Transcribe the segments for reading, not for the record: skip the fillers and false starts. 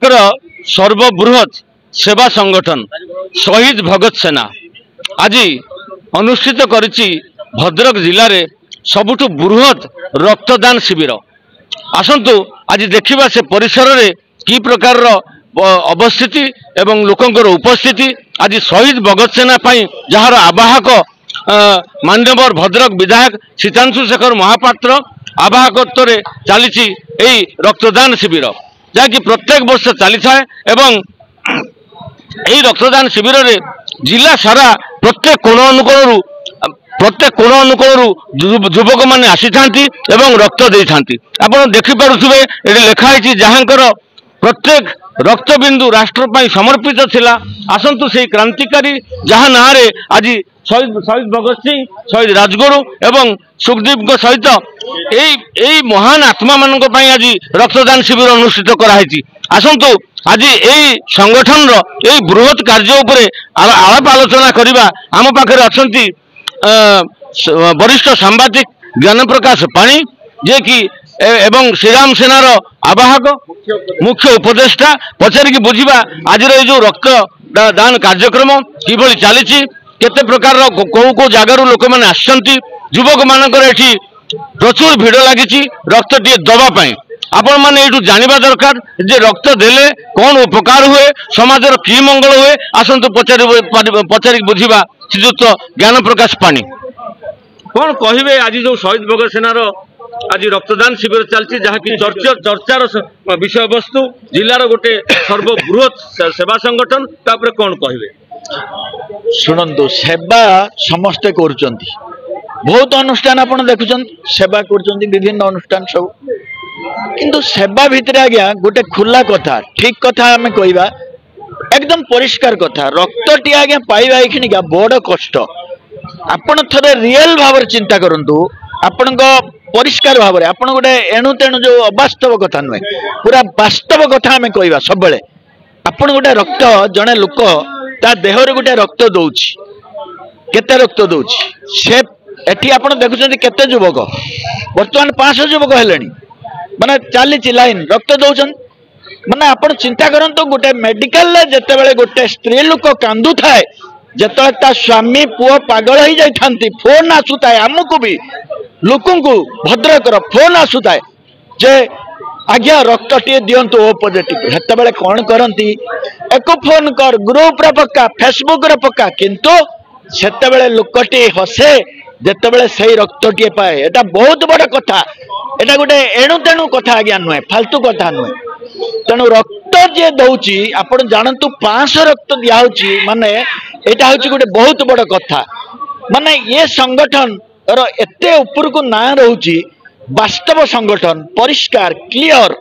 सर्वबृहत सेवा संगठन शहीद भगत सेना आज अनुष्ठित करिछि भद्रक जिले में सबुठ बृहत रक्तदान शिविर। आसतु आज देखा से परिसर में कि प्रकार अवस्थिति एवं लोकंर उपस्थिति आज शहीद भगत सेना जार आवाहक मान्यवर भद्रक विधायक शीतांशु शेखर महापात्र आवाहकत्व चली रक्तदान शिविर जहाँकि प्रत्येक वर्ष चली था एवं यही रक्तदान शिविर रे जिला सारा प्रत्येक कोण अनुकोण युवक मैंने आसी था रक्त दे था। आप देखिपे ये लिखाई जहाँकर प्रत्येक रक्तबिंदु राष्ट्र समर्पित थिला। आसतु से क्रांतिकारी जहाँ ना आज शहीद भगत सिंह शहीद राजगुरु एवं सुखदेव सहित यही महान आत्मा मान आज रक्तदान शिविर अनुष्ठित कराई। आसतु आज यही संगठन यही बृहत कार्य उपरे आलाप आलोचना करवा आम पाखे अच्छा वरिष्ठ सांबादिक ज्ञान प्रकाश पाणी जे कि एवं श्रीराम सेनार आवाहक मुख्य उपदेष्टा पचारिकी बुझा आज जो रक्त दान कार्यक्रम किभली चली केते प्रकार कौ जगार लोक मैंने आसछंती युवक मानकर एठी प्रचुर भिड़ लगी रक्त टी दवापाई। आपण मैंने ये जानवा दरकार जे रक्त देले कौन उपकार हुए समाजर कि मंगल हुए। आसतु पचारिक बुझा श्रीजुक्त ज्ञान प्रकाश पाणी कौन कहे आज जो शहीद भगत सेनार आज रक्तदान शिविर चलती जहाँकि चर्चार विषय वस्तु जिलार गोटे सर्वबृहत सेवा संगठन तापर कौन कहे शुणु सेवा समस्ते कर बहुत अनुष्ठान आप देखुं सेवा कर विभिन्न अनुष्ठान सब किंतु सेवा भितर आज्ञा गोटे खुला कथा ठीक कथा आम कहवा एकदम परिष्कार कथा रक्त टी आज्ञा पाइबा ये बड़ कष्ट। आपण थे रियल भाव चिंता करूँ आपण परिष्कार भाव आप गोटे एणु तेणु जो अवास्तव कथा नुहे पूरा वास्तव कथा आम कहवा सब आपण गोटे रक्त जड़े लोक ता देहर गोटे रक्त दौची केते रक्त दौची से एटी आपण देखुं केते युवक बर्तमान 500 युवक हेले माने चली लाइन रक्त दौन माने आपण चिंता करंतु गोटे मेडिकल जिते बड़े गोटे स्त्री लोक कांदु थाए जिते ता स्वामी पुओ पागल हो जाती फोन आसुए आमको भी लोक भद्रकर फोन आसुए जे आज्ञा रक्त टे दिंतु ओ पॉजिटिव हेत बेले कौन करती एक फोन कर ग्रुप रे पक्का फेसबुक रे पक्का किंतु सेते बेले लोकटी हसे जेते बेले सही रक्त टे पाए एटा बहुत बड़ कथा एटा गोटे एणु तेणु कथा आज्ञा नुहे फालतू कथा नुहे। तेणु रक्त जे दौची आपण जानतु 500 रक्त दिया माने एटा हूँ गोटे बहुत बड़ कथा माने ये संगठन एते ऊपर को ना रोची वास्तव संगठन परिष्कार क्लियर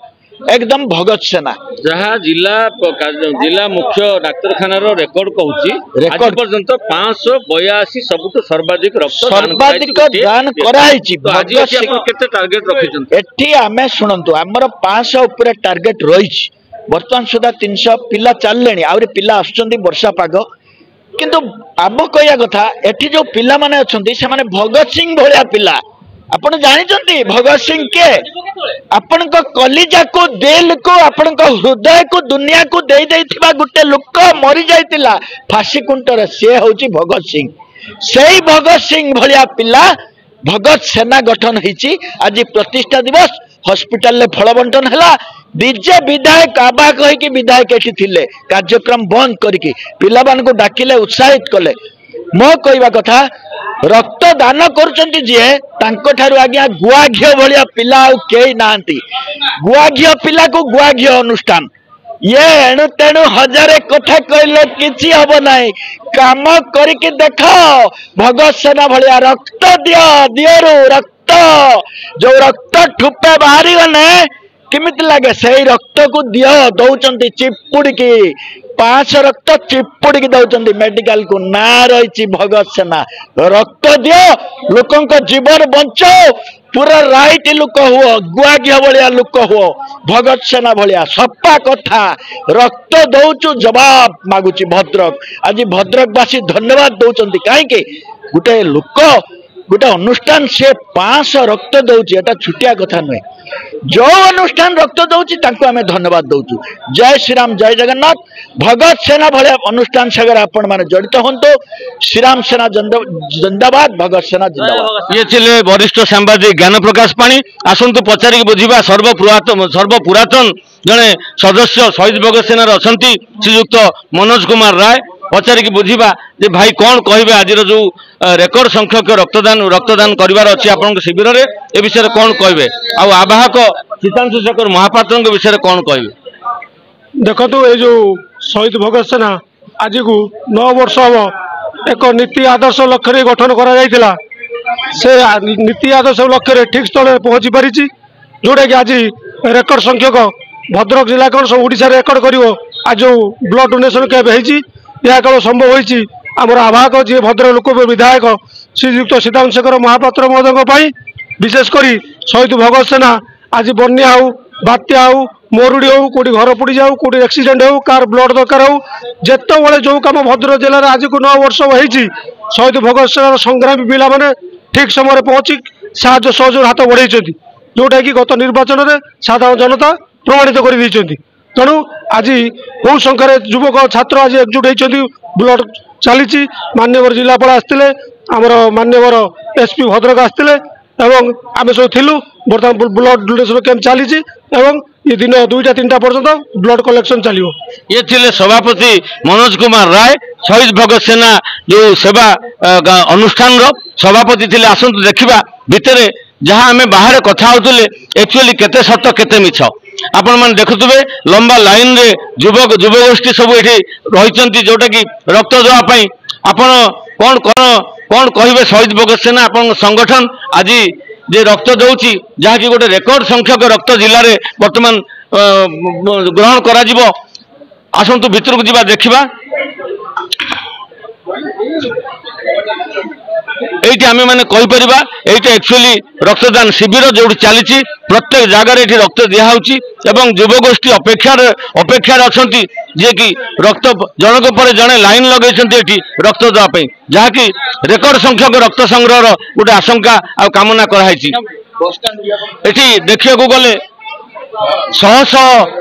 एकदम भगत सेना जहाँ जिला मुख्य डाक्तरखाना रेकर्ड कहूँ पर्यंत 582 सबुठ सर्वाधिक सर्वाधिक दान कराई टार्गेट रखी आम शुणु आमर 500 उपर टार्गेट रही बर्तमान सुधा 300 पिला चलले आहरी पिला आसुचंदी वर्षा पाग किंतु आम कहया कथा एठी जो पिला माने अछंती से माने भगत सिंह भलिया पिला आपण जानी भगत सिंह के आपण कलिजा को दिल को आपण हृदय को दुनिया को दे देथिबा गुटे लोक मरी जाइतिला फांसी कुंटर से होची भगत सिंह से भगत सिंह भलिया पिला भगत सेना गठन होती आज प्रतिष्ठा दिवस हॉस्पिटल ले फल बंटन है विजय विधायक आवाहक होगी विधायक एटी थिले कार्यक्रम बंद करके पिला को डाकिले उत्साहित कले मो कहवा कथा रक्त दान करुचंती जे तांको ठारू आज्ञा गुआ घियो भलिया पिला आउ केही नांती गुआ घियो पिला को गुआ घियो अनुष्ठान ये एणु तेणु हजारे कथा कहले किछि हबो नाही काम करके देखो भगत सेना भलिया रक्त दियो दियोरु रक्त जो रक्त ठुपे बाहरी गने किमित लगे सही रक्त को दियो दौचंती चिपुड़ की 500 रक्त चिपुड़ की दौचंती मेडिकल को ना रही भगत सेना रक्त दियो लोकंक जीवन बंचाओ पूरा राइट लोक हुओ गुआ घिया भलिया लोक हुओ भगत सेना भलिया सपा कथा रक्त दौचु जवाब मागुची भद्रक आज भद्रकवासी धन्यवाद दौचंती कहीं गोटे लोक गोटे अनुष्ठान से 500 रक्त दौची एटा छुटिया कथा नुहे जो अनुष्ठान रक्त दौची तांको आमे धन्यवाद दौचु। जय श्री राम जय जगन्नाथ। भगत सेना भले अनुष्ठान सागर आपण माने जड़ित होंतो। श्री राम सेना जिंदाबाद भगत सेना जिंदाबाद। ये चिले वरिष्ठ सांबादिक ज्ञान प्रकाश पाणी आसंतु पचारिक बुझिबा सर्वपुरातन जने सदस्य शहीद भगत सेना अछंती श्रीयुक्त मनोज कुमार राय पचारिक बुझिबा जे भाई कौन कहबे आज जो रेकर्ड संख्यक रक्तदान करिवार अछि आपन शिविर रे ए विषय कौन कहबे आ आवाहक सीतांशु शेखर महापात्र विषय कौन कहबे। देखो तो ये जो शहीद भगत सेना आज को 9 वर्ष हम एक नीति आदर्श लक्ष्य गठन करा जायतिला से नीति आदर्श लक्ष्य ठीक स्थल पहुंची पारी जोटा कि आज रेकर्ड संख्यक भद्रक जिला कौन सब ओडिशा रेकर्ड करिवो आज जो ब्लड डोनेशन कैंप होईची यह केवल संभव होईची आमर आवाहक जी भद्रक लोकप्रिय विधायक श्रीयुक्त सीतांशु शेखर महापात्र महोदय विशेषकर शहीद भगत सेना आज बन्या हो बात्या हो मरुड़ी हो कौटी घर पोड़ी जाऊ कौटी एक्सीडेंट हो कार ब्लड दरकार हो जिते बड़े जो कम भद्रक जिले में आज को 9 वर्ष होईची शहीद भगत सेना संग्रामी पिला माने ठीक समय पहुंची साहाय्य सहयोग हाथ बढ़ाई जोटा कि गत निर्वाचन में साधारण जनता प्रमाणित कर तेणु आज बहु संख्यार युवक छात्र आज एकजुट होती ब्लड चली मान्यवर जिलापाल आसते आमर मान्यवर एसपी भद्रक आसते आम सब थिलु बर्तमान ब्लड डोनेशन कैंप चली ये दिन 2टा-3टा पर्यंत ब्लड कलेक्शन चलो। ये थिले सभापति मनोज कुमार राय शहीद भगत सेना जो सेवा अनुष्ठान सभापति थिले आसंतु देखिबा भितरे जहाँ आम बाहर कथा होतुले एक्चुअली केते सत्य केते मिछ आपण माने देखुतबे लंबा लाइन रे युवगोष्ठी सब एठी रहिचंती जोटा कि रक्त देवा पई आपण कौन कहबे शहीद भगत सेना आपण संगठन आज जे रक्त दौची जहाँ कि गोटे रेकर्ड संख्यक रक्त जिले में वर्तमान ग्रहण करा जिवो आसंतु भितर को जीवा देखिबा एठी आमे माने कहि परिबा एठी एक्चुअली रक्तदान शिविर जो चली प्रत्येक जगार एठी रक्त दिया होची एवं युवगोष्ठी अपेक्षार अछंती जे कि रक्त जनक पर जने लाइन लगेछंती एठी रक्त देवा पई जहाँ कि रेकर्ड संख्यक रक्त संग्रह गोटे आशंका आ कामना कराई एठी देखिया को गले शह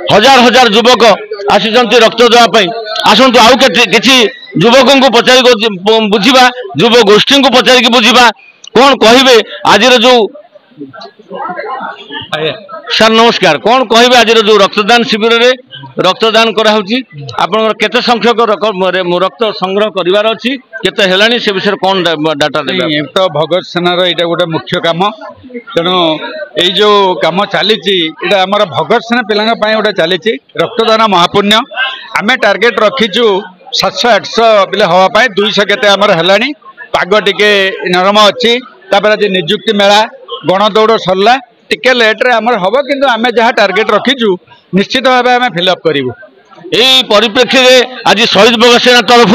हजार युवक आसीचंती रक्त देवा पई आसंतु आउ किछि युवक को पचारि बुझा युव गोष्ठी को पचारिक बुझा कौन कहबे आज जो सर नमस्कार कौन कहबे आज जो रक्तदान शिविर रे रक्तदान कराउची आपन केते संख्यक रक्त संग्रह करिवार अछि केते हेलानी से विषय कौन डाटा देबे। तो भगत सेनार एटा गोटे मुख्य काम तेणु ये जो काम चली आमर भगत सेना पिला गोटे चली रक्तदान महापुण्य आम टार्गेट रखीचु 700-800 पिला हवापाई 200 केते आमर हेलानी पाग टिके नरम अच्छी आज निजुक्ति मेला गणदौड़ सरला टिके लेट्रे आमर हम किंतु आम जहाँ टार्गेट रखीचु निश्चित भाव आम फिलअप करूँ। यही परिप्रेक्षी में आज शहीद भगत सेना तरफ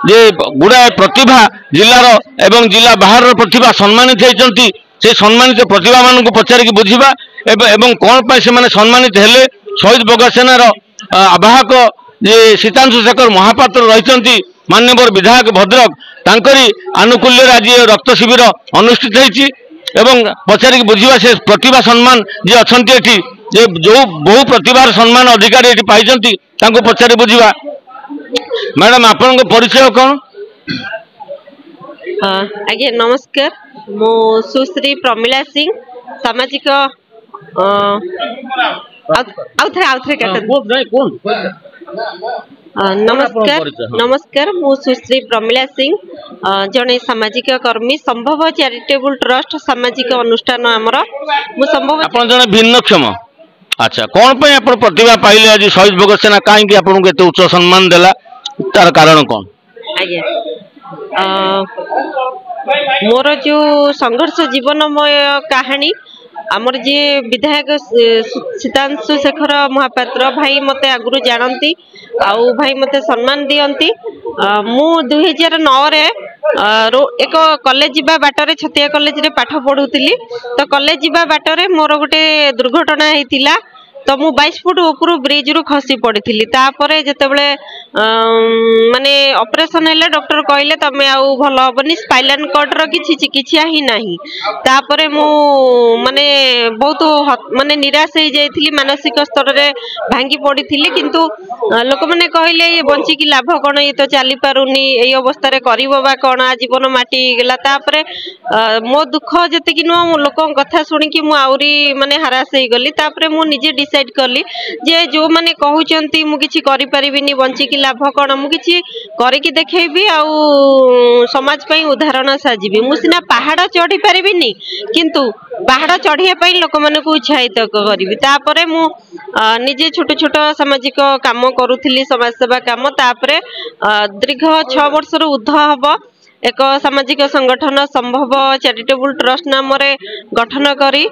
जे गुड़ाए प्रतिभा जिलार एवं जिला बाहर प्रतिभा सम्मानित होती से सम्मानित प्रतिभा मान पचारिक बुझा एवं कौन से सम्मानित हेले शहीद भगत सेनार आवाहक जे सीतांशु शेखर महापात्र रही मान्यवर विधायक भद्रक तांकरी आनुकूल्य आज रक्त शिविर अनुष्ठित होती एवं पचारिक बुझा से प्रतिभा सम्मान जे अच्छी एठी जे जो बहु प्रतिभार सम्मान अधिकारी एठी पाइछंती तांको पचारि बुझा मैडम आपन परिचय कौन। आज्ञा नमस्कार मो सुश्री प्रमिला सिंह सामाजिक नमस्कार मु सुश्री प्रमिला सिंह जड़े सामाजिक कर्मी संभव चैरिटेबल ट्रस्ट सामाजिक अनुष्ठान आमर मु संभव आपन जने भिन्नक्षम अच्छा कौन पे आप प्रतिभा पाइले आज शहीद भगत सेना कहीं आपन को उच्च सम्मान देला तार कारण कौन। आज्ञा मोर जो संघर्ष जीवनमय कहानी आमर जे विधायक सीतांशु शेखर महापात्र भाई मते आगुरु जानती आउ भाई मते सम्मान दियंती मु 2009 रे एक कॉलेज जीवा बाटरे छतिया कॉलेज रे पाठ पढुतिली तो कॉलेज जीवा बाटरे मोर गोटे दुर्घटना हेतिला तो मु 22 फुट ऊपर ब्रिज रु खसी पड़ी तापर जेतेबेले माने ऑपरेशन हेले डॉक्टर कहले तमे आउ भल हबनी स्पाइनल कॉर्ड रो किछि चिकित्सा ही नाही तापरे मु माने बहुत माने निराश हो जाइथिली मानसिक स्तर रे भांगी पड़ीथिली किंतु लोक माने कहले ये बंची की लाभ कोन ये तो चली पारुनी एई अवस्था रे करिवो बा कोन जीवन माटी गेला तापरे मो दुख जति कि नो लोक कथा सुनी कि मु आउरी माने हरास हे गली तापरे मु निजे डिसाइड करली जे जो माने कहउचंती मु किछि करि परिबिनी बंची की लाभ कोन मु किछि करि कि देखैबी आउ समाज पई उदाहरण साजिबी मु सिना पहाड़ चढ़ी परिबिनी किंतु पहाड़ चढ़िया पई लोक माने को उत्साहित करिबी तापरे मु निजे छोट छोट सामाजिक काम करूथिली समाज सेवा काम तापरे दीर्घ 6 वर्ष रु उद्ध हबो एक सामाजिक संगठन संभव चैरिटेबल ट्रस्ट नाम रे गठन करी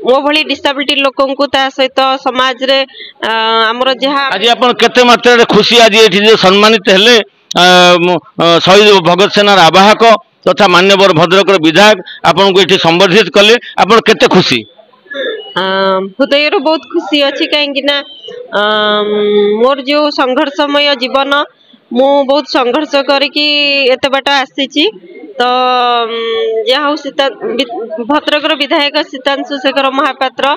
मो भली डिसेबिलिटी लोकन को ता सहित समाज रे हमर जहा आज आपण केते मात्रा रे खुशी आज एठी जे सम्मानित हेले शहीद भगत सेनार आवाहक तथा मान्यवर भद्रक विधायक आपन को एठी संबोधित कले आपण केते खुशी हृदय रो बहुत खुशी अछि काहेकि ना मोर जो संघर्षमय जीवन मु बहुत संघर्ष करके एत बाट आसी तो जहाँ भद्रक विधायक सीतांशु शेखर महापात्र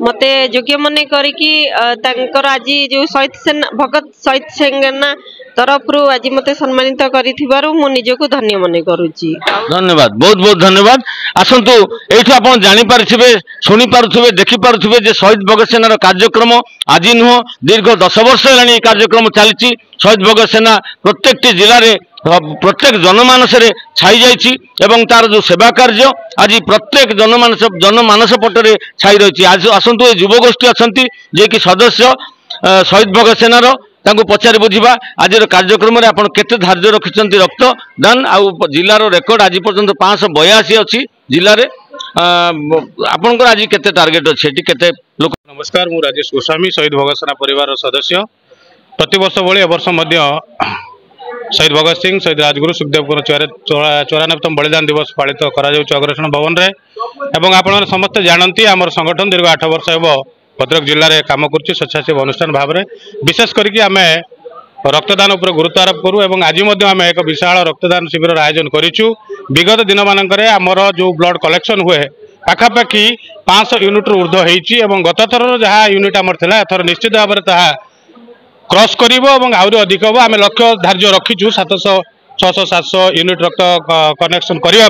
मते योग्य मन कर आज जो शहीद सेना भगत शहीद सेना तरफ आज मते सम्मानित करिथिबारु मु निजको धन्य मन करूची। धन्यवाद बहुत बहुत धन्यवाद। आसंतु एठु आपण जानि पारथिबे सुनि पारथिबे देखि पारथिबे जे शहीद भगत सेनार कार्यक्रम आज नुह दीर्घ 10 वर्ष हेलानी कार्यक्रम चलछि। शहीद भगत सेना प्रत्येक जिले रे प्रत्येक जनमानस रे छाई जाइछि एवं तार जो सेवा कार्य आज प्रत्येक जनमानस पटरे छाई रहिछि। आज आसंतु ए युवगोष्ठी अछंती जे कि सदस्य शहीद भगत सेनार तांको पचारि बुझिबा आज कार्यक्रम रे आपण केते धार्य रखिसंती रक्तदान आउ जिल्लार रेकर्ड आज पर्यंत 582 अछि जिल्ला रे आपनकर आज केते टार्गेट अछि एटी केते लोक। नमस्कार मु राजेश गोस्वामी शहीद भगत सेना परिवार सदस्य प्रति वर्ष भली वर्ष मध्य शहीद भगत सिंह शहीद राजगुरु सुखदेव 94तम बलिदान दिवस पालित करा जाउछ अग्रसेन भवन रे एवं आपण समस्त जानती आमर संगठन दीर्घ 8 वर्ष हेबो भद्रक जिले में काम कर स्वेच्छासेवी अनुष्ठान भाव में विशेष करके आम रक्तदान उपर गुरुत्व आरोप करूँ और आज आम एक विशाल रक्तदान शिविर आयोजन करूँ। विगत दिन मानक आमर जो ब्लड कलेक्शन हुए पाखापाखि 500 यूनिट ऊर्ध्व होती गत थर जहाँ यूनिट आमर था एथर निश्चित भाव में ताहा क्रॉस करिवो एवं आउरी अधिक हम आम लक्ष्य धार्य रखीचु 700 600 700 यूनिट रक्त कनेक्शन करने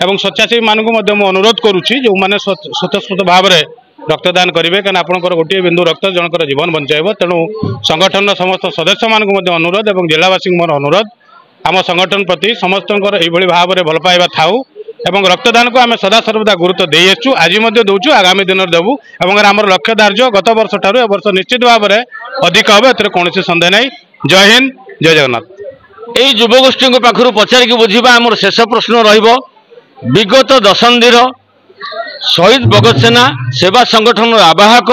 और स्वेच्छासेवी मानक अनुरोध करुच्ची जो मैंने स्वतःस्फूर्त भाव में रक्तदान करेंगे कहीं आपंकर गोटे बिंदु रक्त जनकर जीवन बचाइब। तेणु संगठन समस्त सदस्य मानक अनुरोध और जिलावासी मोर अनुरोध आम संगठन प्रति समस्त भाव में भल पाइबा थाऊ एवं रक्तदान को आम सदा सर्वदा गुरुत्व दे आसु आज दौचु आगामी दिन में देवु और आम लक्ष्य धार्य गत वर्ष ठार ए वर्ष निश्चित भाव में अधिक हम ए कौन सन्देह ना। जय हिंद जय जगन्नाथ। यही युवगोष्ठी पाखु पचारिक बुझा आम शेष प्रश्न विगत दशंधि शहीद भगत सेना सेवा संगठन आवाहक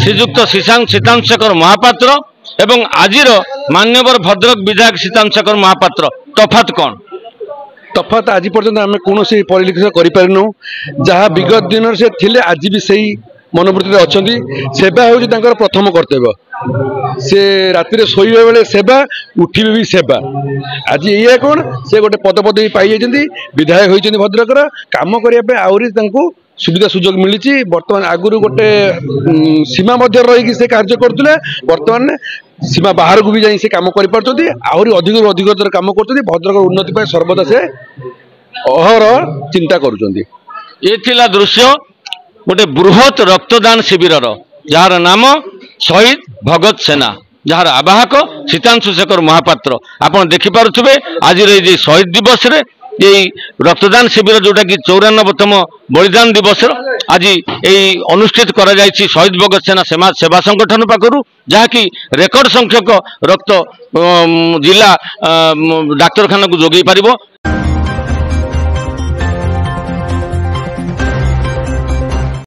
श्रीजुक्त सीतांशु शेखर महापात्र एवं आजिर मान्यवर भद्रक विधायक सीतांशु शेखर महापात्र तफात कौन? तफात आज पर्यंत आम कौन परिलक्षित करूँ जहाँ विगत दिन से थिले आज भी सही मनोवृत्ति अच्छा सेवा हूँ प्रथम कर्तव्य से राति शोवा बेले सेवा उठे भी सेवा आज ये कौन से गोटे पद पदवी पाई विधायक होती भद्रकर काम करने आहरी सुविधा सुजोग मिली। बर्तमान आगुरी गोटे सीमा मध्य रही से कार्य करुले बर्तमान सीमा बाहर को भी जाई से काम कर आहरी अधिक अधिक काम कर भद्रक उन्नति सर्वदा से अहर चिंता कर दृश्य गोटे बृहत रक्तदान शिविर जार नाम शहीद भगत सेना जार आवाहक सीतांशु शेखर महापात्र आपन देखिपे आज शहीद दिवस रे यही रक्तदान शिविर जोटा कि 94तम बलिदान दिवस आज यही अनुष्ठित करा जायछि शहीद भगत सेना सेवा संगठन पाखु जहाँकि रेकर्ड संख्यक रक्त जिला डाक्तरखाना को जोगई पारिबो।